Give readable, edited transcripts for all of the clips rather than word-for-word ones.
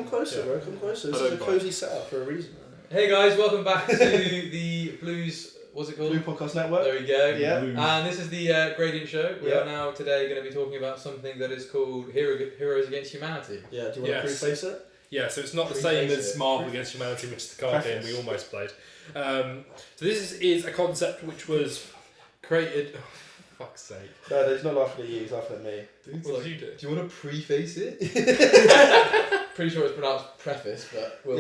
closer, bro. Come closer. This is a cozy setup for a reason. Hey guys, welcome back to the Blues. What's it called? Blue Podcast Network. There we go. Yeah. And this is the Gradient Show. We are now today going to be talking about something that is called Heroes Against Humanity. Yeah. Do you want to preface it? Yeah. So it's not the same as Marvel Against Humanity, which is the card game we almost played. So this is a concept which was created. Oh, fuck's sake. No, he's not laughing at you. He's laughing at me. What did you do? Do you want to preface it? Pretty sure it's pronounced preface, but we'll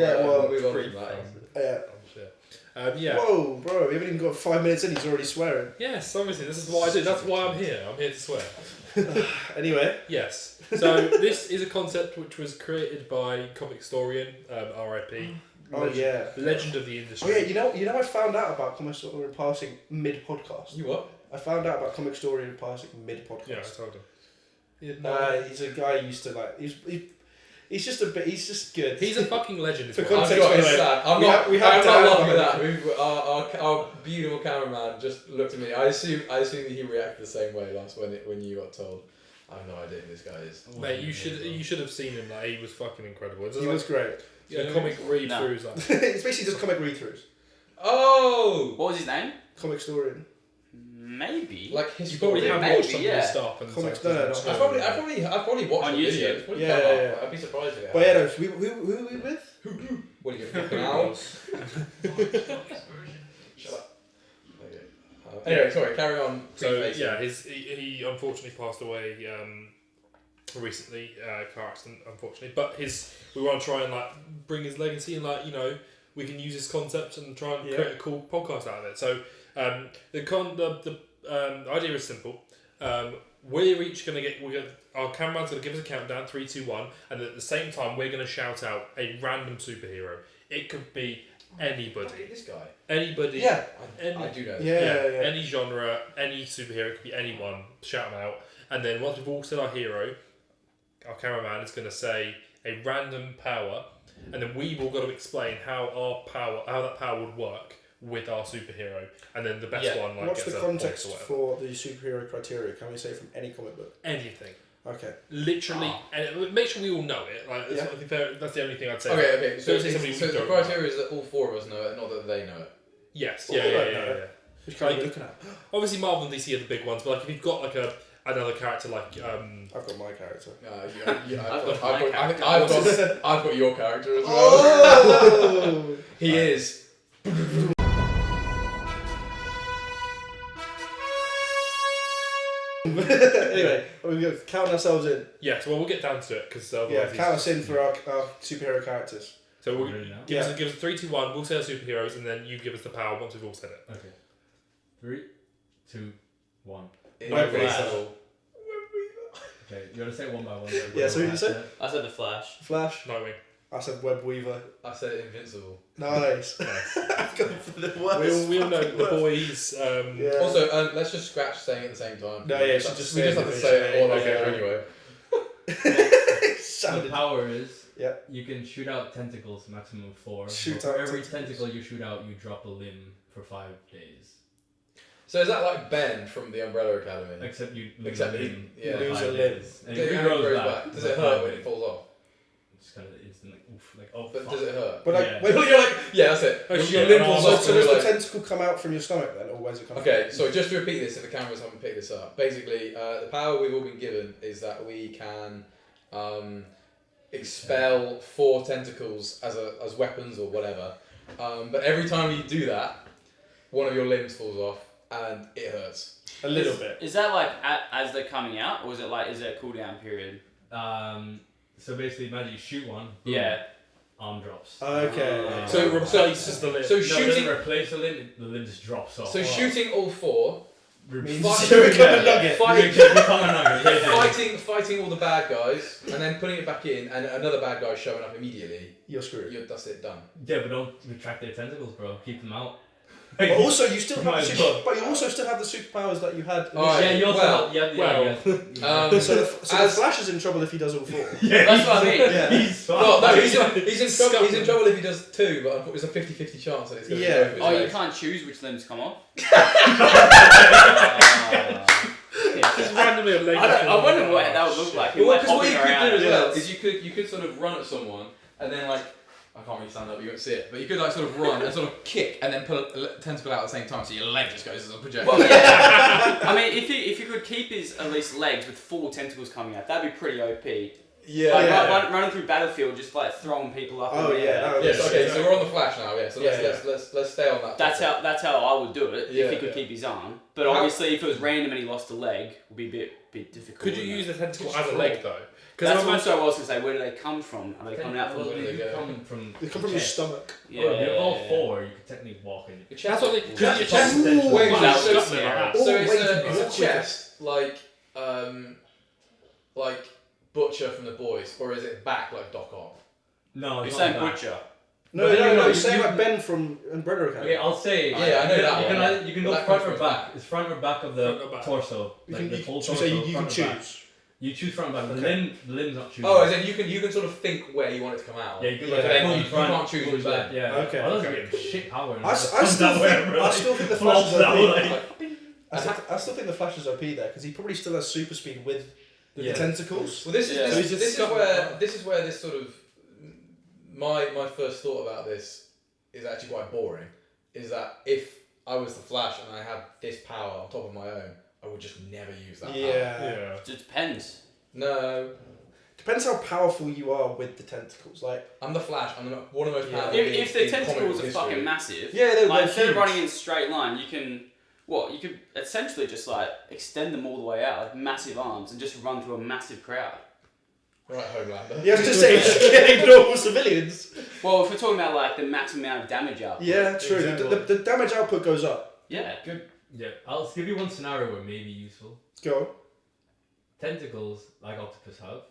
move on from that. Yeah. Yeah. Whoa, bro! We haven't even got 5 minutes in. He's already swearing. Yes, obviously this is what I do. That's why I'm here. I'm here to swear. Anyway. Yes. So this is a concept which was created by comic historian R.I.P. Legend of the industry. Oh yeah, you know I found out about comic historian passing mid podcast. You what? I found out about comic historian passing mid podcast. Yeah, I told him. He's a guy who used to like. He's just good. He's a fucking legend. For I'm context, not we have laughing at that. Our beautiful cameraman just looked at me. I assume he reacted the same way when you got told. I have no idea who this guy is. Mate, you should have seen him. Like, he was fucking incredible. He was great. Yeah, comic read-throughs. No. It's basically just comic read-throughs. Oh! What was his name? Comic historian. Maybe. Like history. You probably have watched some of his stuff. And Comics, stuff. I've probably watched on the YouTube. videos. Yeah. I'd be surprised if it But yeah, no, who are we with? What are you fucking owls? Shut up. Okay. Anyway, sorry, carry on. So yeah, he unfortunately passed away recently, car accident, unfortunately. But we want to try and like bring his legacy and we can use his concept and try and create a cool podcast out of it. So the idea is simple. We're each going to our cameraman's going to give us a countdown, 3, 2, 1, and at the same time we're going to shout out a random superhero. It could be anybody. This guy. Anybody. Yeah. I do know. Yeah. Any genre, any superhero, it could be anyone. Shout them out, and then once we've all said our hero, our cameraman is going to say a random power, and then we've all got to explain how that power would work with our superhero, and then the best one What's gets the a context point or for the superhero criteria? Can we say from any comic book? anything. Okay. Literally, and make sure we all know it. Like, that's the only thing I'd say. Okay. So, Don't say somebody we the don't criteria know. is that all 4 of us know it, not that they know it. Yes. Well, Yeah. Which kind of looking at? Obviously, Marvel and DC are the big ones, but like if you've got like another character like I've got my character. I've got your character as well. Oh! He is. Anyway, we go count ourselves in. yes. Well, we'll get down to it because Count us in for our superhero characters. So we'll Ready now? give us 3, 2, 1. We'll say our superheroes, and then you give us the power once we've all said it. Okay. 3, 2, 1. Invincible. Okay, you want to say it one by one? Yeah, so who did you say? I said the Flash. Flash. Nightwing. I said Web Weaver. I said invincible. Nice. I've gone for the worst. We all know the boys. Yeah. Also, let's just scratch saying at the same time. No, yeah, we should just just have to say it all together anyway. The power is Yeah. you can shoot out tentacles, maximum of 4. Shoot For out every tentacles. tentacle you shoot out, you drop a limb for 5 days. So is that like Ben from the Umbrella Academy? Except you lose Except a he- limb. yeah. for Lose 5 a limb. days. And Does it it regrows grows back. Does it hurt when it falls off? It's kind of instant, like, oof, like, oh, But fuck. does it hurt? But like, Yeah. when, You're like, yeah, that's it. Oh, Your shit. limb falls so off. So does you're the like, tentacle come out from your stomach then, or where's it come okay, so just to repeat this, if the cameras haven't picked this up, basically, the power we've all been given is that we can expel 4 tentacles as weapons or whatever. But every time you do that, one of your limbs falls off and it hurts. A little bit. Is that like as they're coming out, or is it like is there a cooldown period? So basically, imagine you shoot one. Boom, Yeah. arm drops. Okay. So it replaces the limb. So No, it shooting, doesn't replace the limb. The limb just drops off. so shooting all 4, means Fight- you become a nugget. fighting all the bad guys, and then putting it back in, and another bad guy showing up immediately. You're screwed. That's it, done. Yeah, but don't retract their tentacles, bro. Keep them out. But also, you still have Might the as well. but you also still have the superpowers that you had. Alright. Yeah, you also Well, yeah. So the As- Flash is in trouble if he does all 4. That's what I mean. Yeah. He's fine. No, he's in trouble. He's in trouble if he does 2, but it's a 50-50 chance that it's going to Yeah. go over his Oh, you legs. can't choose which limbs come off. Just randomly a leg. I wonder what that would look like. Well, Like because what you hopping could do around. as well is you could sort of run at someone, and then like I can't really stand up, you won't see it, but you could like sort of run and sort of kick and then pull a tentacle out at the same time, so your leg just goes as a projectile. Well, yeah. I mean, if you could keep his at least legs with 4 tentacles coming out, that'd be pretty OP. Yeah. Like, yeah. running through Battlefield, just like throwing people up. Oh in the yeah, air. no, Yes. Okay. So we're on the Flash now. Yeah. So let's stay on that. That's how I would do it Yeah, if he could yeah. keep his arm. But obviously, if it was random and he lost a leg, it would be a bit difficult. Could you wouldn't use it? the tentacle Just as a crawl. leg though? That's I'm also what I was gonna say. Where do they come from? Are they coming out from? Well, where do they they go? come from. They come from your stomach. Yeah, Well, they're all yeah. 4. You could technically walk in. Your That's what they. chest. Because your chest. Ooh. Wait, That so, was so, scary. it's wait, a chest like Butcher from The Boys, or is it back like Doc Ock? No, You're it's saying not that. Butcher. No, But no, you you're saying like Ben from Umbrella Academy. Okay, I'll say. Yeah, I know you that can, one. either- you can go That front comes or from back. It's front or back of the Front or back. torso. You Like can, the whole so torso. you can front or back. choose. You choose front or back. The Okay. limb's not choosing. Oh, as in you can sort of think where you want it to come out. Yeah, you can Yeah. like Then pull you front, can't choose pull which back. leg. Yeah. Okay, Oh, okay. that's shit power. I still think the Flash is OP. I still think the Flash is OP there because he probably still has super speed with the Yeah. tentacles. Well, this is Yeah. this, So he's this just is stuck where with that. this sort of my first thought about this is actually quite boring. Is that if I was the Flash and I had this power on top of my own, I would just never use that power. Yeah. It depends. No, Depends how powerful you are with the tentacles. Like, I'm the Flash. I'm one of the most Yeah. powerful. If the beings in comic tentacles book are history. fucking massive, yeah, they're like instead of huge. running in a straight line, you could essentially just like extend them all the way out, like massive arms, and just run through a massive crowd. Right, Homelander. Yeah, I was just saying, just getting normal civilians. Well, if we're talking about like the maximum amount of damage output. Yeah, true. Example. The damage output goes up. Yeah, good. Yeah, I'll give you one scenario where it may be useful. Go on. Tentacles, like octopus have,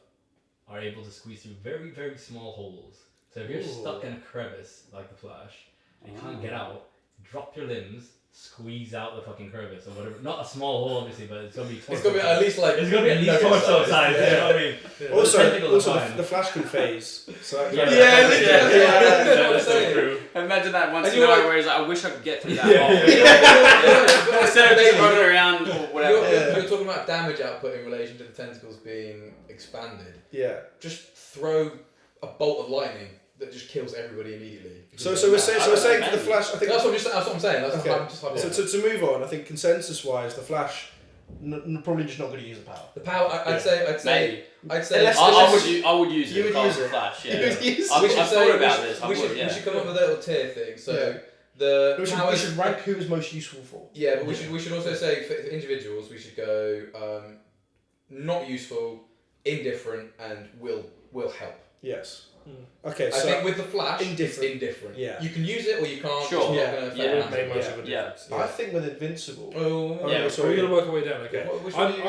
are able to squeeze through very, very small holes. So if you're stuck in a crevice, like the Flash, and you can't get out, drop your limbs, squeeze out the fucking crevice or whatever. Not a small hole, obviously, but it's gonna be. It's gonna be at least like. It's gonna be at least nugget torso size. Yeah. You know what I mean? Also, tentacles are the fine. Flash can phase. So that Yeah, kind of- Yeah, literally. Yeah. That's what I'm saying. Imagine that one And you're scenario like- where he's like, I wish I could get through that Yeah, hole. Yeah. Instead of just running around or whatever. You're talking about damage output in relation to the tentacles being expanded. Yeah. Just throw a bolt of lightning that just kills everybody immediately. So we're saying for the Flash, I think. That's what I'm saying. That's Okay. I'm just So to move on, I think consensus-wise, the Flash probably just not going to use the power. the power. I'd Yeah. say. Maybe. I'd say. Unless- I would use You it. would if I was use a it. Flash. Yeah. You would use I've it. thought about this. I We would, should, yeah. we should come up with a little tier thing. So Yeah. the We powers. should rank who is most useful for. Yeah, but we should also say for individuals we should go not useful, indifferent, and will help. Yes. Okay, I so think with the Flash, indifferent. it's indifferent. Yeah. You can use it or you can't. Sure. It's not Yeah. gonna affect Yeah. It your would make much Yeah. of a Yeah. difference. I think with Invincible. Oh, Oh, Yeah, yeah, so we're gonna work our way down. Okay, Which one do you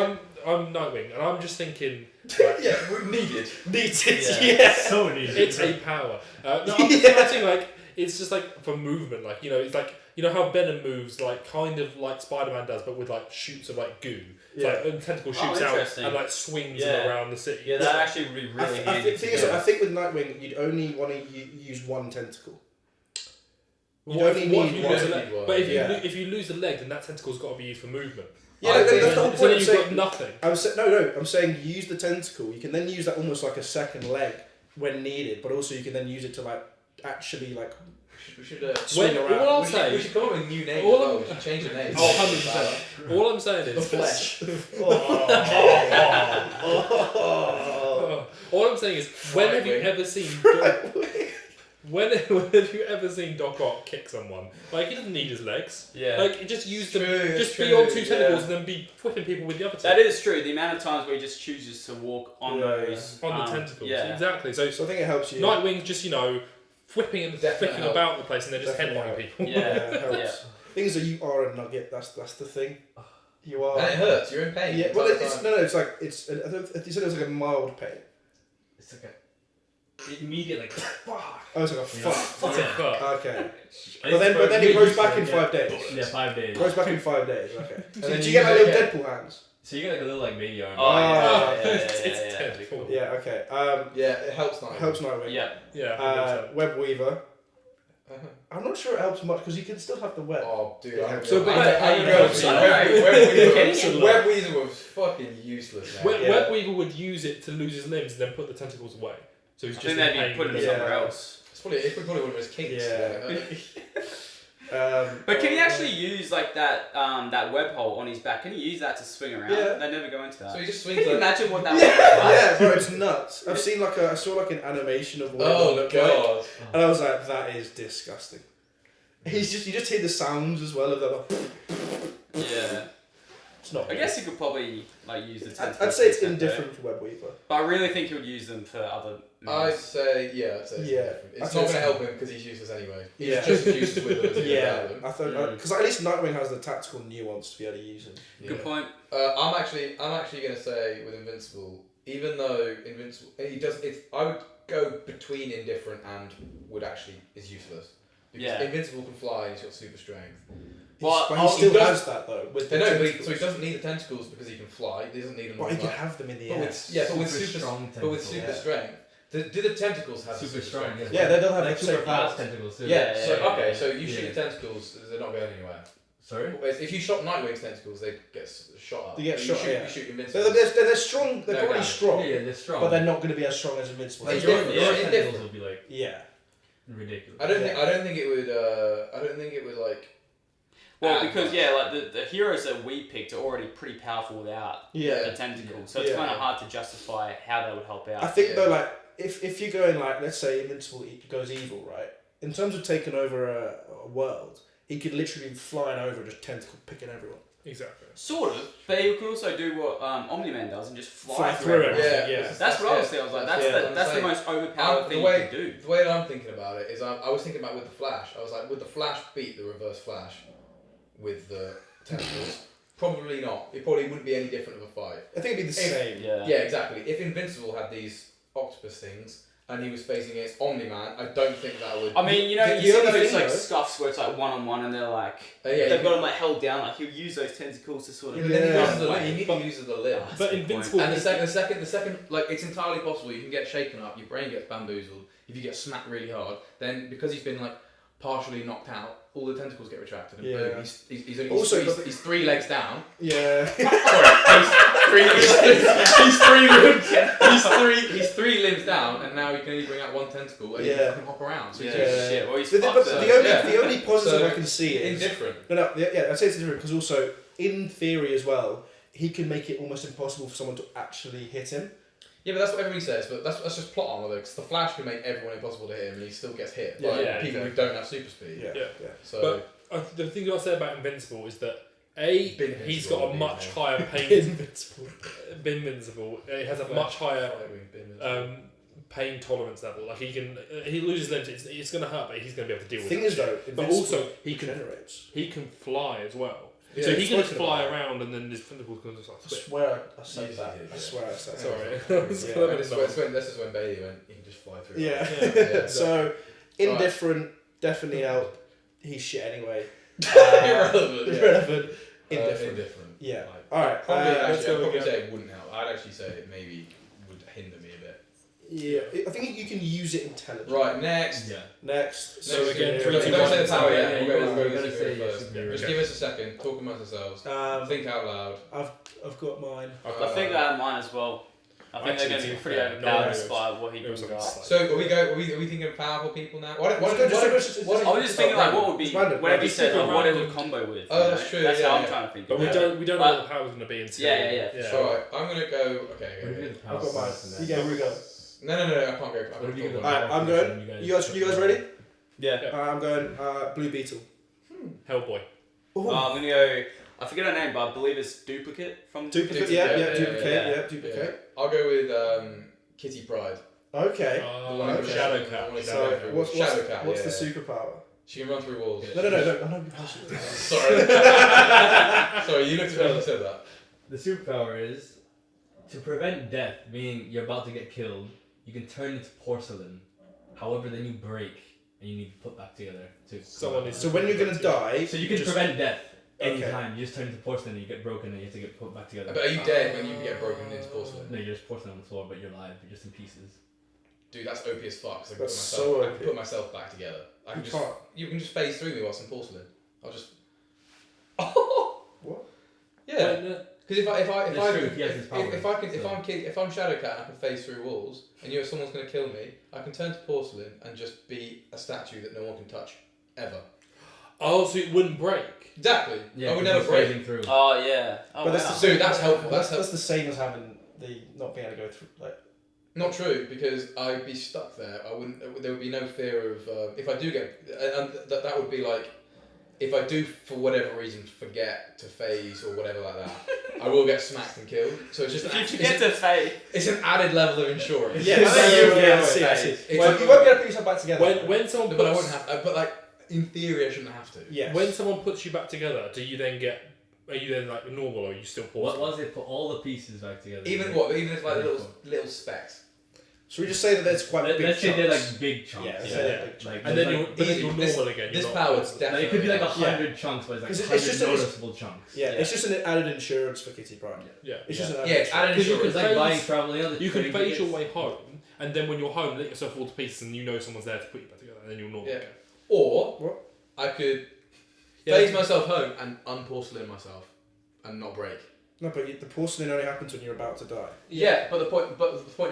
I'm Nightwing, and I'm just thinking. Like, yeah, we're needed. Needed, Yeah. So neat. it's a power. No, I'm just imagining like it's just like for movement, like it's like how Venom moves, like kind of like Spider-Man does, but with like shoots of like goo. It's Yeah. like and tentacle shoots out interesting. and like swings Yeah. them around the city. Yeah, that actually would be really I handy. think, I think with Nightwing, you'd only want to use one tentacle. You What only if, what if need you one. lose a You leg? need one. But Yeah. if you lose the leg, then that tentacle's got to be used for movement. Yeah, I that's think the whole So point. then I'm you've saying, got nothing. I'm saying you use the tentacle. You can then use that almost like a second leg when needed, but also you can then use it to like actually like We should. swing When- around. all I'll We say- should come up with new names. All as well. I'm- We should change the names. Oh, 100%. All I'm saying The is Flesh. all I'm saying is when have you Nightwing. ever seen when have you ever seen Doc Ock kick someone? Like he doesn't need his legs. Yeah. Like just use them, True, just true, be on two yeah. tentacles and then be whipping people with the other two. That is true. The amount of times where he just chooses to walk on Yeah. those on the tentacles. Yeah. Exactly. So So I think it helps you. Nightwing's just whipping and Definitely flicking help. about the place and they're just Definitely headbutting help. people. Yeah. it helps. Yeah. Things that you are a nugget. That's the thing. You are. And it hurts. You're in pain. Yeah. the Well, entire it's time. no. It's like it's. I don't, you said it was like a mild pain. It's like a immediate like fuck. Oh, it's like a Yeah. fuck. It's a fuck. Okay. It's But then for it me, grows back in yeah. 5 days. Yeah, 5 days. Grows back in 5 days. Okay. And So then do you you get like use little it Deadpool hands? So you get like a little like baby arm. Oh, Ah, yeah. It's tentacle. Yeah. Okay. Yeah, it helps not. Helps Nightwing. Yeah. Yeah. Web Weaver. Uh-huh. I'm not sure it helps much because you can still have the web. Oh, dude. Yeah. So, but- Web Weasel was fucking useless, man. Web Yeah. Weaver would use it to lose his limbs and then put the tentacles away. So he's I just think they'd in be pain putting it with Yeah. somewhere else. It's probably it probably one of his kinks. But can he actually use like that that web hole on his back? Can he use that to swing around? Yeah. They never go into that. So he just Can swings you like. imagine what that would look like? Yeah, bro, it's nuts. I saw like an animation of what it Oh looked god. like, and I was like, that is disgusting. You just hear the sounds as well of the. Yeah. It's not. I guess he could probably like use the tentacles. I'd say it's to extent, indifferent for Web Weaver. But I really think he would use them for other. I'd moves. say it's Yeah. different. I'd It's say not going it's- to help him because he's useless anyway. He's Yeah. just as useless with them as he is Yeah, without them. I thought because at least Nightwing has the tactical nuance to be able to use him. Good point. I'm actually going to say with Invincible, even though Invincible, he does. I would go between indifferent and is useless. Because Yeah. Invincible can fly and he's got super strength. Well, but oh, he still he does- has that though. With the No, tentacles. so he doesn't need the tentacles because he can fly. He doesn't need them. But he as can much. have them in the But air. with Super super strong but with tentacles, super yeah. strength. Do the tentacles have Super super strong. strength? Yeah, they don't have like the super same fast powers. tentacles too. Yeah. Yeah, So yeah, okay, yeah. so you shoot Yeah. the tentacles, they're not going anywhere. Sorry. Whereas if you shot Nightwing's tentacles, they get shot up. They get But shot, You shoot, yeah. you shoot So Invincible. they're strong. They're No probably damage. strong, Yeah, they're strong. but they're not going to be as strong as Invincible. Like, Your, different. your Yeah, tentacles indifferent. will be like Yeah. ridiculous. I don't think it would. I don't think it would like. Well, add because much. yeah, like the heroes that we picked are already pretty powerful without Yeah. the tentacles, so it's Yeah. kind of hard to justify how they would help out. I think Yeah. though, like if you're going like, let's say Invincible goes evil, right? In terms of taking over a world, he could literally be flying over and just tentacle picking everyone. Exactly. Sort of, but he could also do what Omni-Man does and just fly, Fly through through everything. everything. Yeah, Yeah. That's what I was thinking. I was like, that's Yeah. that's the I'm most overpowered the thing way you can do. the way that I'm thinking about it is I was thinking about with the Flash. I was like, would the Flash beat the Reverse Flash with the tentacles? Probably not. It probably wouldn't be any different of a fight. I think it'd be the If- same. Yeah. Yeah, exactly. If Invincible had these octopus things and he was facing against Omni-Man, I don't think that would. I mean, you know, The you see other those thing, like though- scuffs where it's like one-on-one and they're like, yeah, you they've got them like held down, like he'll use those tentacles to sort of. but then he Yeah. uses the limb. You need But- to use the limb. That's But a good point. Invincible. And the second, like it's entirely possible you can get shaken up, your brain gets bamboozled. If you get smacked really hard, then because he's been like partially knocked out, all the tentacles get retracted, and Yeah. boom, he's only Also, he's 3 legs down. Yeah. Sorry, he's three limbs down, and now he can only bring out 1 tentacle, and he Yeah. can hop around. So Yeah, he's Yeah. shit. Well, he's But, fucked, but so- the only positive So, I can see is indifferent. no, I'd say it's different because also in theory as well, he can make it almost impossible for someone to actually hit him. Yeah, but that's what everybody says. But that's just plot armor though, because the Flash can make everyone impossible to hit him, and he still gets hit Yeah, by yeah, people exactly. who don't have super speed. Yeah. Yeah. Yeah. So But the thing I'll say about Invincible is that Been he's Invincible got a would be much his higher pain. Invincible. Invincible. It has a much higher Um, pain tolerance level. Like he loses limbs. It's going to hurt, but he's going to be able to deal with Thing it. is though, But Invincible also he can fly as well. Yeah, so he it's can just spoken fly about. around and then his tentacles can just like I switch. swear I said Yes, that. you did, I yeah. swear I said that. Sorry. Yeah. this is when Bailey went. You can just fly through. Yeah. Yeah. So indifferent, definitely out. He's shit anyway. Irrelevant. Yeah. Irrelevant. Indifferent. Indifferent. Yeah. Like, All right. Probably, let's actually, go I'd probably again. say it wouldn't help. I'd actually say it maybe would hinder me a bit. Yeah. I think you can use it intelligently. Right, next. Yeah. Next. So again, Don't 3, 2, say 1. the power Yeah, yet. you We'll gotta- go you with gotta the say superhero your first. superhero. Just give us a second. Talk amongst ourselves. Think out loud. I've got mine. I think I have mine as well. I think Actually, they're going to to be be pretty fair, overpowered no, despite what he it was brings something up. slightly- So are we thinking of powerful people now? Why don't Just why go- don't- just- why don't- I was just thinking like what would be It's random. whatever you Just said, pick a like, what it would random- combo with. Oh, you that's know? true, That's yeah, how I'm yeah. trying to think. But of we it. don't know what the power's going to be until. Yeah, yeah. So right, I'm gonna go. Okay. What if you get the power I've got mine. first and You then- go. We go. No, I can't go. What if you get the Alright, power I'm first going. and then You guys ready? Yeah. Yeah. I'm going. Blue Beetle. Hellboy. Ooh. I'm going to go, I forget her name, but I believe it's Duplicate from... Duplicate. Yeah, Yeah. yeah, Duplicate. yeah. Yeah. Duplicate. I'll go with Kitty Pryde. Okay. The one who okay. Shadow goes- Cat. the one who So goes through what's walls. Shadow Cat. what's yeah. the superpower? She can run through walls. No. I know. Sorry. Sorry, you looked at me when you said that. The superpower is to prevent death, meaning you're about to get killed. You can turn into porcelain. However, then you break and you need to put back together. To Someone is- So when you're gonna die, So you can just- prevent death Okay. anytime. You just turn into porcelain and you get broken and you have to get put back together. But are you dead when you get broken into porcelain? No, you're just porcelain on the floor, but you're alive. You're just in pieces. Dude, that's OP as fuck. 'Cause I can, That's put, so myself, I OP. can put myself back together. I can You just, can't. you can just phase through me whilst I'm porcelain. I'll just. What? Yeah. Because if That's true, he has his power, if I'm Shadowcat and I can phase through walls, and someone's going to kill me, I can turn to porcelain and just be a statue that no one can touch ever. Oh, so it wouldn't break. Exactly. Yeah, I would 'cause never he's break. phasing through. Oh yeah. Oh, But wow. So that's helpful. That's the same as having the not being able to go through. Like, Not true, because I'd be stuck there. I wouldn't. There would be no fear of if I do get, and that would be like, if I do for whatever reason forget to phase or whatever like that, I will get smacked and killed. So it's just If you forget to fade. it's an added level of insurance. yeah, Yeah, I see. It's Well, like- you won't be able to put yourself back together. When someone But I puts, wouldn't have. But like in theory, I shouldn't have to. yes. when someone puts you back together, do you then get? Are you then like normal, or are you still What porcelain? was it? Put all the pieces back together. Even if like little specks. Should we just say that there's quite big Let's say chunks? they're like big chunks. Yeah, let's Yeah. say they're big chunks. Like, And then like, you're, but then you're this- normal again. This you're not power is porcelain. definitely. it could be like Yeah. 100 chunks, but it's like 'Cause 100 it's just a- noticeable chunks. Yeah, it's just an added insurance for Kitty Pryde. Yeah. It's just an Yeah, it's added Because you insurance. It's like phase- buying travel. You can trading phase your tickets. way home, and then when you're home, let yourself fall to pieces, and you know someone's there to put you back together, and then you're normal Yeah. again. Or What? I could Yeah. phase myself home and unporcelain myself and not break. No, but the porcelain only happens when you're about to die. Yeah, but the point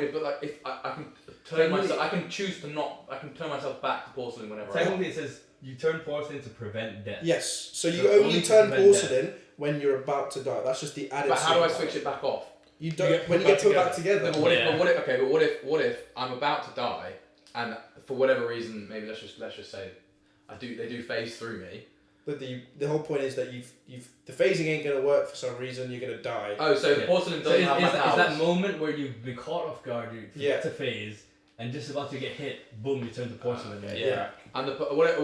is, like if I can turn Technically- myself, I can choose to not. I can turn myself back to porcelain whenever I want. Technically, it says you turn porcelain to prevent death. Yes, so you So only only to turn prevent porcelain when you're about to die. That's just the added. But how do I superpower. switch it back off? You don't. get When put you back get put back No, together. but what Yeah. if? But what if? Okay, but what if I'm about to die and for whatever reason, maybe let's just say, they do phase through me. But the whole point is that you've the phasing ain't gonna work for some reason. You're gonna die. Oh, so Yeah. porcelain So doesn't is have my that powers. moment where you've been caught off guard, you Yeah. forget to phase, and just about to get hit, boom, you turn to porcelain. and yeah. crack. And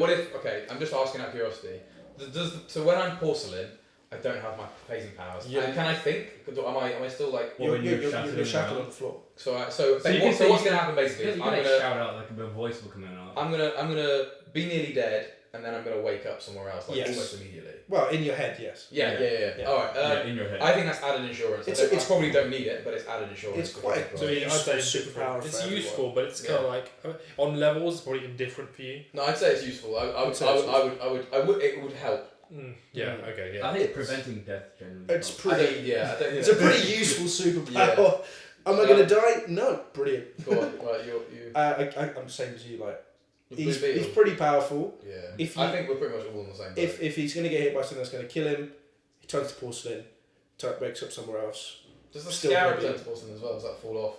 what if? Okay, I'm just asking out of curiosity. So when I'm porcelain, I don't have my phasing powers. Yeah. And can I think? Am I still like? Or when you're you're shackled shackled around. on the floor. So you can so say what's you gonna happen You basically? can, Is you I'm can like gonna shout out like a voice will come out. I'm gonna be nearly dead, and then I'm gonna wake up somewhere else, like Yes. almost immediately. Well, in your head, yes. Yeah. Yeah. All right. Yeah, in your head. I think that's added insurance. It's- I probably don't need it, but it's added insurance. It's quite- So I'd say it's Useful superpower different. It's for everyone. useful, but it's kind of like on levels, probably indifferent for you. No, I'd say it's useful. I would. It would help. Yeah. Okay. Yeah. I think preventing death generally. It's helps. pretty. I don't It's a pretty useful superpower. Am I gonna die? No. Brilliant. Go on. Right, you. I'm the same as you. Like The he's Blue Beetle. pretty powerful. Yeah. if I you- think we're pretty much all on the same boat. If he's gonna get hit by something that's gonna kill him, he turns to porcelain, wakes up somewhere else. Does the still scarab maybe- turn to porcelain as well? Does that fall off?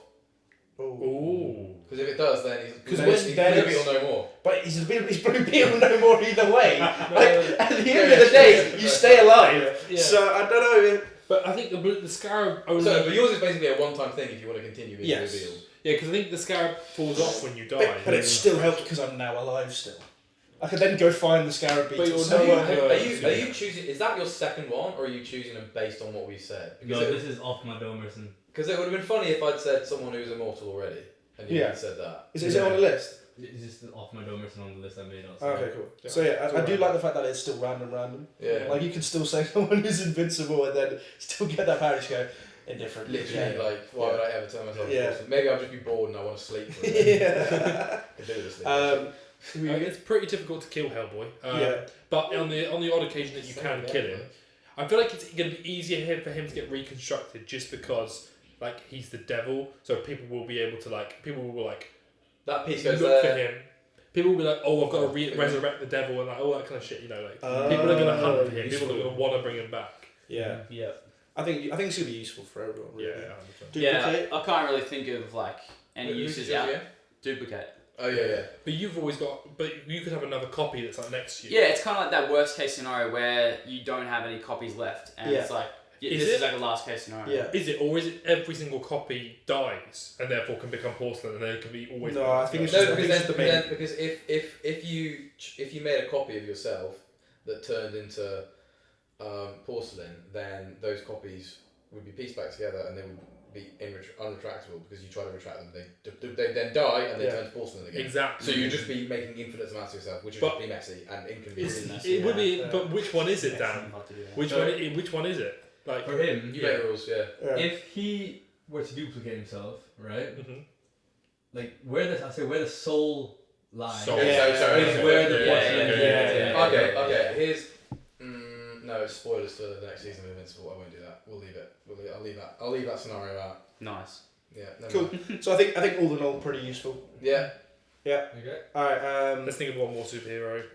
Oh. Ooh. Because if it does, then he's 'Cause then when- he's then Blue it's- Beetle no more. But he's Blue Beetle no more either way. Like, at the end Yeah, of the day, yeah. you stay alive. Yeah. So I don't know. But I think the scarab only. So, but yours is basically a one-time thing if you want to continue being Yes. Blue Beetle. Yeah, because I think the scarab falls off when you die. But it still helps because I'm now alive still. I could then go find the scarab beetle. But you're So no are longer- you choosing? Is that your second one, or are you choosing them based on what we said? No, Because this is off my Domerson. it would have been funny if I'd said someone who's immortal already, and you Yeah. hadn't said that. Is it on the list? It's just off my Domerson on the list I made outside. Okay, cool. Yeah. So yeah, It's I all do right. like the fact that it's still random. Yeah. Like you can still say someone who's invincible and then still get that power. Just go indifferent. Literally, like, why would I ever turn myself Yeah. into Maybe I'll just be bored and I want to sleep for a bit. Yeah. I can do this thing. It's pretty difficult to kill Hellboy. Yeah. But on the odd occasion that you can kill him, I feel like it's going to be easier for him to get reconstructed just because like he's the devil, so people will be able to That piece goes look for there. him. People will be like, oh, I've got to resurrect the devil and like all that kind of shit. You know, like people are going to hunt for him. People are going to want to bring him back. Yeah. Yeah. I think it's gonna be useful for everyone. Really. Yeah, 100%. Yeah, Duplicate? I can't really think of like any Who's uses yours out. again? Duplicate. Oh yeah. But you've always got, but you could have another copy that's like next to you. Yeah, it's kind of like that worst case scenario where you don't have any copies left, and it's like Is this it? is like a last case scenario. Yeah. Is it, or is it every single copy dies and therefore can become porcelain and then it can be always? No, I think it's No, just- I think because, it's then, because if you made a copy of yourself that turned into porcelain, then those copies would be pieced back together and they would be unretractable because you try to retract them. They then die and they Yeah. turn to porcelain again. Exactly. So you'd just be making infinite amounts of yourself, which would But just be messy and inconvenient. it would be, Yeah. but which one is it, Dan? Hard to do that. Which So- which one is it? Like For him, You make rules, yeah. Yeah. if he were to duplicate himself, right? Mhm. Like where the soul lies. Soul. Okay, Yeah, so is where the yeah, porcelain yeah, is. yeah, yeah. Okay. Here's no. No, it's spoilers for the next season of Invincible. I won't do that. We'll leave it. I'll leave that scenario out. Nice. Yeah. Cool. So I think all in all pretty useful. Yeah. Okay. All right. Let's think of one more superhero. Is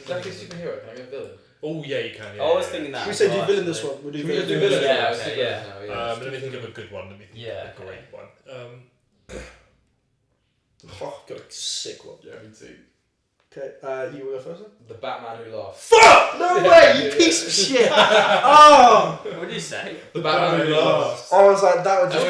that a superhero? Can I get a villain? Oh yeah, you can. Yeah, I was yeah. thinking that. Should we say do as well, villain this actually. one? We'll do Should we villain. do villain? Yeah, Let's do okay, villain yeah. now, Let me think of a good one. Let me think Yeah, of a great one. Oh, got a sick one. Yeah, me too. Okay. You will go first then? The Batman Who Laughs. Fuck! No way! You piece of shit! Oh! What did you say? The Batman Who Laughs. I was like, that would just.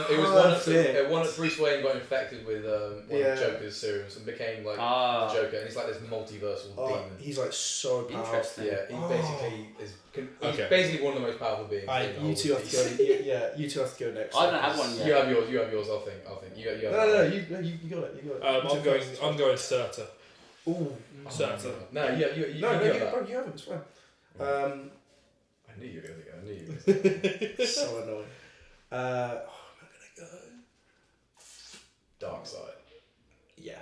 It was one of perfect. one of Bruce Wayne got infected with one Yeah. of Joker's serums and became like Ah. Joker, and he's like this multiversal Oh, demon. he's like so powerful. Interesting. Yeah, he basically is. He's Okay. basically one of the most powerful beings. Alright, in the you whole two have to go. piece. You two have to go next. I don't have one You yet. have yours. You have yours. I'll think. You have. No, you got it. You got it. I'm going Surtur. Ooh. Surtur. No, you No, have that. bro, you have it. It's fine. I knew you were going to go. I knew you were going to So annoying. I'm gonna go. Dark Side. Yeah.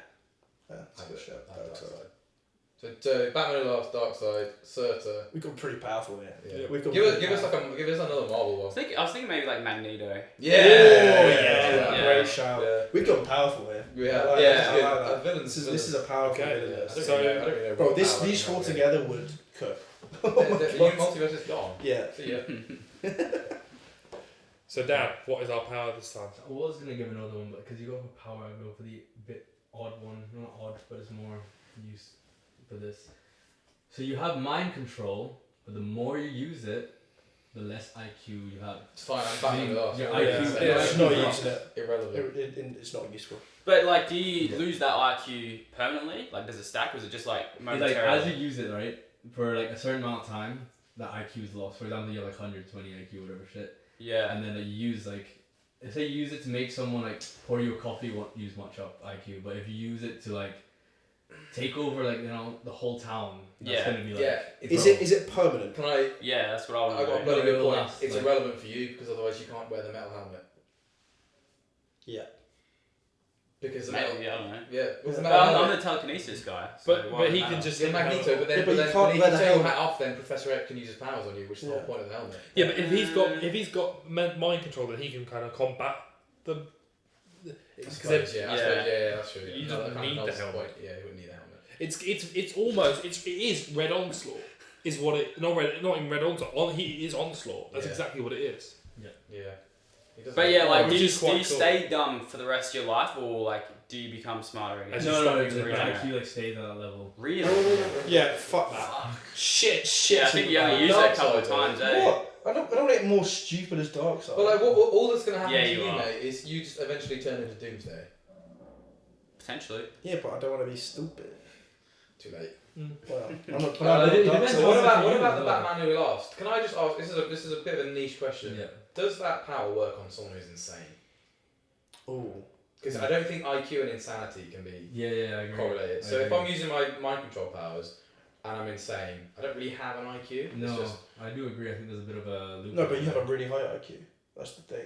That's a good shout. Dark Side. So Batman Who Laughs, Dark Side, Surtur. We've got pretty powerful here. Yeah. We've got Give pretty us powerful. give us another Marvel one. I was thinking maybe like Magneto. Yeah. Great shout. Yeah. We've got powerful here. We have. I like Yeah, that. good. I like that. Villains. This is a powerful Okay. villain I list. don't So- really know. I don't really know. Bro, what these power these I four can together would cook. have. Multiverse is gone. Yeah. See ya. So Dan, what is our power this time? I was gonna give another one, but because you go for power, I go for the bit odd one. Not odd, but it's more use for this. So you have mind control, but the more you use it, the less IQ you have. It's fine. I'm Batman Who Laughs. Your Yeah, IQ yeah, It's yeah. not using it. irrelevant. It's not useful. But like, do you Yeah. lose that IQ permanently? Like, does it stack, or is it just like It's like momentarily? as you use it, right, for like a certain amount of time, that IQ is lost. For example, you have like 120 IQ, whatever shit, Yeah. and then you use like, say you use it to make someone like pour you a coffee, won't use much up IQ. But if you use it to like take over like the whole town, that's Yeah. gonna be like. Yeah. Is it permanent? Can I? Yeah, that's what I I want to got a know. bloody good It'll point. last, It's like- irrelevant for you because otherwise you can't wear the metal helmet. Yeah. Because the Maybe, metal. yeah, I don't know. Yeah. Because the But metal I'm helmet. the telekinesis guy. So But why but would he it can matter? just Yeah, Magneto, but then, Yeah, but you then can't when he wear can the take your helmet. hat off, then Professor X can use his powers on you, which is the whole Yeah. point of the helmet. Yeah, but if he's got mind control, then he can kind of combat the. I Because suppose, yeah, I suppose, yeah, that's true. Yeah. You No, don't that kind of need the nulls helmet. point. Yeah, you wouldn't need a helmet. it is Red Onslaught. Is what it not in Red Onslaught. He is Onslaught. That's Yeah. exactly what it is. Yeah. He doesn't But yeah, like, Which do you is quite cool. stay dumb for the rest of your life, or like, do you become smarter again? As No, you no, start no, using the the real IQ like stays at that level. Really? Yeah, fuck that. Shit. Yeah, I think you only use it a couple of Dark times, side, eh? What? I don't want it more stupid as Darkseid. But like, what all that's gonna happen Yeah, to you you, are. mate, is you just eventually turn into Doomsday. Potentially. Yeah, but I don't want to be stupid. Too late. Well, I'm not. it depends So on what about you the as well. Batman Who Laughs? Can I just ask? This is a bit of a niche question. Yeah. Does that power work on someone who's insane? Ooh. Because I don't think IQ and insanity can be Yeah, I agree. correlated. I So if agree. I'm using my mind control powers and I'm insane, I don't really have an IQ. No, It's just, I do agree. I think there's a bit of a loop. No, but you have a really high IQ. That's the thing.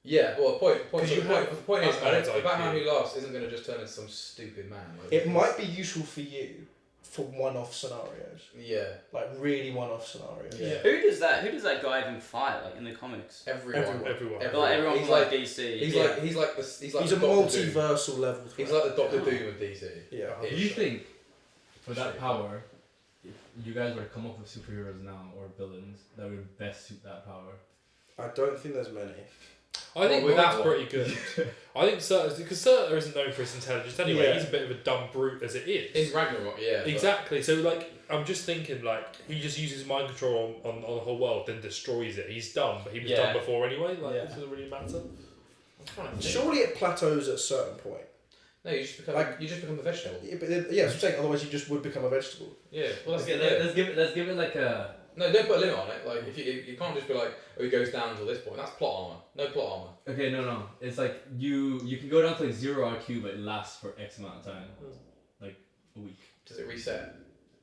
yeah. Well, point. So 'Cause the you point is, Batman's the Batman IQ. Who Laughs isn't going to just turn into some stupid man. Like, It might be useful for you for one-off scenarios, Yeah. like really one-off scenarios. Yeah. Who does that guy even fight, like, in the comics? Everyone. Everyone. But, like, everyone He's from, like, like DC. he's Yeah. like he's like He's a the Doctor Doom. multiversal level He's threat. like the Doctor Doom of DC. Yeah. Do you think for that Sure. power, if you guys were to come up with superheroes now or villains that would best suit that power? I don't think there's many. I think with mine's that one. pretty good. I think Surtur, because Surtur isn't known for his intelligence anyway. Yeah. He's a bit of a dumb brute as it is. In Ragnarok, yeah. but- Exactly. So like, I'm just thinking like he just uses mind control on the whole world, then destroys it. He's dumb, but he was Yeah. dumb before anyway. Like Yeah. it doesn't really matter. I'm trying to think. Surely it plateaus at a certain point. No, you just become a vegetable. Yeah, but yeah, that's what I'm saying. Otherwise, you just would become a vegetable. Yeah. Well, that's Okay, yeah. let's give it like a. No, don't put a limit on it. Like if you can't just be like, oh, he goes down until this point. That's plot armor. No plot armor. Okay, no. It's like you can go down to like 0 IQ, but it lasts for X amount of time, like a week. Does it reset?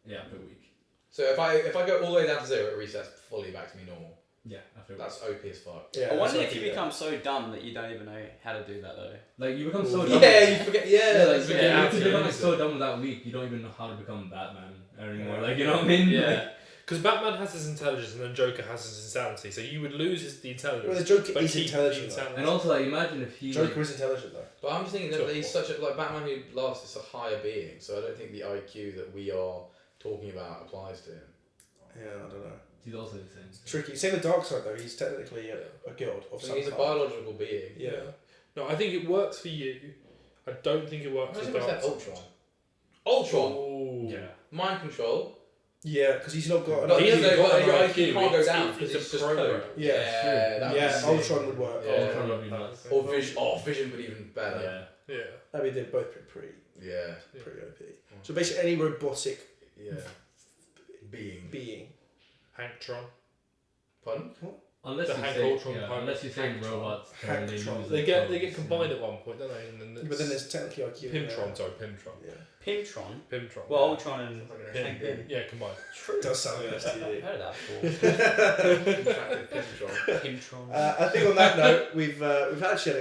Yeah, after a week. So if I go all the way down to 0, it resets fully back to me normal. Yeah, after a week. That's OP as fuck. Yeah. I wonder that's if you what I become so dumb that you don't even know how to do that, though. Like you become so Ooh. dumb. Yeah, you forget. Yeah, Yeah, like, that's yeah, it. you Yeah, have to become like absolutely. so done with that week, you don't even know how to become Batman anymore. Like, you know what I mean? Yeah. Because Batman has his intelligence and then Joker has his insanity, so you would lose the intelligence. Well, the Joker but is keep intelligent, the though. insanity. And also, like, imagine if he. Joker is intelligent though. But I'm just thinking that Sure. he's such a like Batman who laughs is a higher being, so I don't think the IQ that we are talking about applies to him. Yeah, I don't know. He's also the same. Tricky. Same with Darkseid though. He's technically a god of So some he's a kind. biological being. Yeah. No, I think it works for you. I don't think it works for Imagine if Dark. that Ultron. Ultron. Oh. Yeah. Mind control. Yeah, because he's not got. But he he hasn't no, got but an your IQ, IQ can't go it's- down it's because a it's just program. code. Yeah. that would be Yeah, sick. Ultron would work. Yeah. Ultron would be nuts. Or Vision. Oh, Vision would even better. Yeah. Yeah. I mean, they're both pretty Yeah. OP. So basically, any robotic Yeah. Being. being. Hanktron. Pardon? Unless The you Hank say, Ultron yeah, part. unless you say robots, then they Hanktron. lose They their get powers, combined yeah. at one point, don't they? And then But then there's technically IQ. in there. Pimtron, sorry, Pimtron. Yeah. Pimptron. Pimtron. Well, Ultron and Pim, Hank Pym. yeah, combined. True. Does sound nice to I've you. heard of that before. Contracted Pimptron. Pimptron. I think on that note,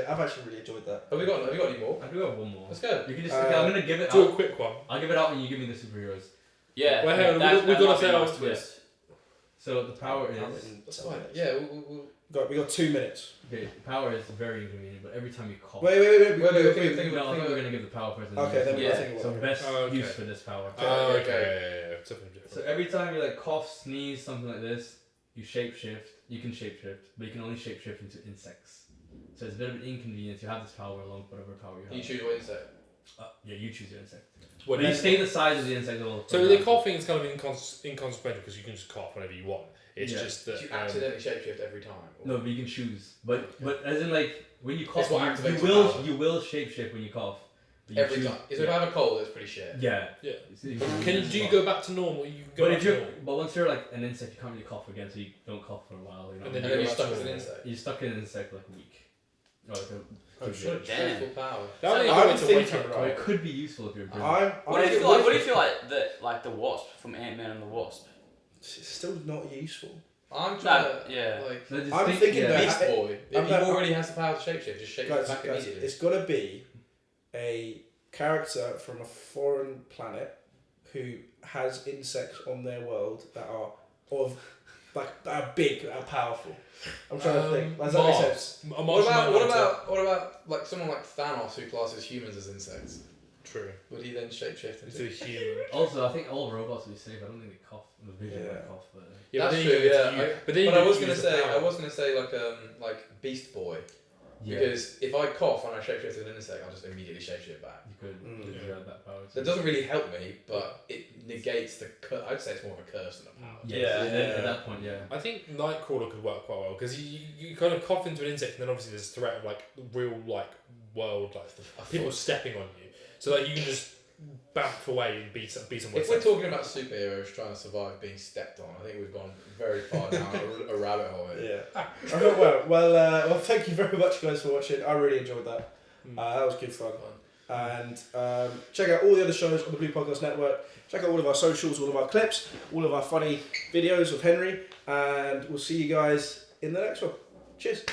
I've actually really enjoyed that. Have we got any more? I do have one more. Let's go. You can just. Uh, okay, I'm gonna give it Do a out. quick one. I'll give it out and you give me the superheroes. Yeah. Well, hang on, that we've got might to be say a our nice twist. So the power is. That's fine. Yeah, we'll We got 2 minutes. Okay, power is very inconvenient, but every time you cough. Wait. Wait, No, I think we're gonna give the power first. and Okay, then we Yeah. gotta think So about it. best Oh, okay. use for this power. Oh, okay. okay. Yeah. Something different. So every time you like cough, sneeze, something like this, you shapeshift. You can shapeshift, but you can only shapeshift into insects. So it's a bit of an inconvenience. You have this power along with whatever power you have. you choose what insect. Yeah, you choose your insect. What But do you you stay the size of the insect. So the coughing is kind of inconsequential because you can just cough whenever you want. It's Yeah. just Do that. you accidentally shapeshift every time? Or- No, but you can choose. But as in like when you cough, It's what you activates will your you will shapeshift when you cough. But you Every choose- time. If I have a cold, it's pretty shit. Yeah. Yeah. So you Do you go back to normal? You go But back if to you're, normal. but once you're like an insect, you can't really cough again, so you don't cough for a while. You know. And And then then you you're go stuck back as to an normal. insect. You're stuck in an insect like a week. Or like Oh, shit. Damn. Full power. That only I'm goes to wait thinking, time, or right? it could be useful if you're. What do you feel like? What do you feel like the Wasp from Ant-Man and the Wasp? It's still not useful. I'm trying No, to yeah. like So just I'm think- thinking yeah. that- Beast Boy. If I'm he not- already has the power to shapeshift, just shape it back Guys, immediately. it's got to be a character from a foreign planet who has insects on their world that are that are big, that are powerful. I'm trying to think. Does that make Mars. sense? A What Martian about Manhunter. what about like someone like Thanos who classes humans as insects? True. Would he then shapeshift It's a into? human. Also, I think all robots would be safe. I don't think they cough. The vision Yeah. might cough, but Yeah, That's but then true. you get Yeah, to use- I- but then you But get I was to gonna use the say power. like Beast Boy yeah, because if I cough and I shapeshift into an insect, I'll just immediately shapeshift back. you could. Mm. If you had that power. That doesn't really help me, but it negates the. I'd say it's more of a curse than a power. Yeah. Yeah. At that point, yeah. I think Nightcrawler could work quite well because you kind of cough into an insect and then obviously there's a threat of like real like world like people stepping on you, so like you can just back away and be some If we're talking about superheroes trying to survive being stepped on, I think we've gone very far down a rabbit hole here. Yeah. Well, thank you very much, guys, for watching. I really enjoyed that. That was good fun. And check out all the other shows on the Blue Podcast Network. Check out all of our socials, all of our clips, all of our funny videos of Henry. And we'll see you guys in the next one. Cheers.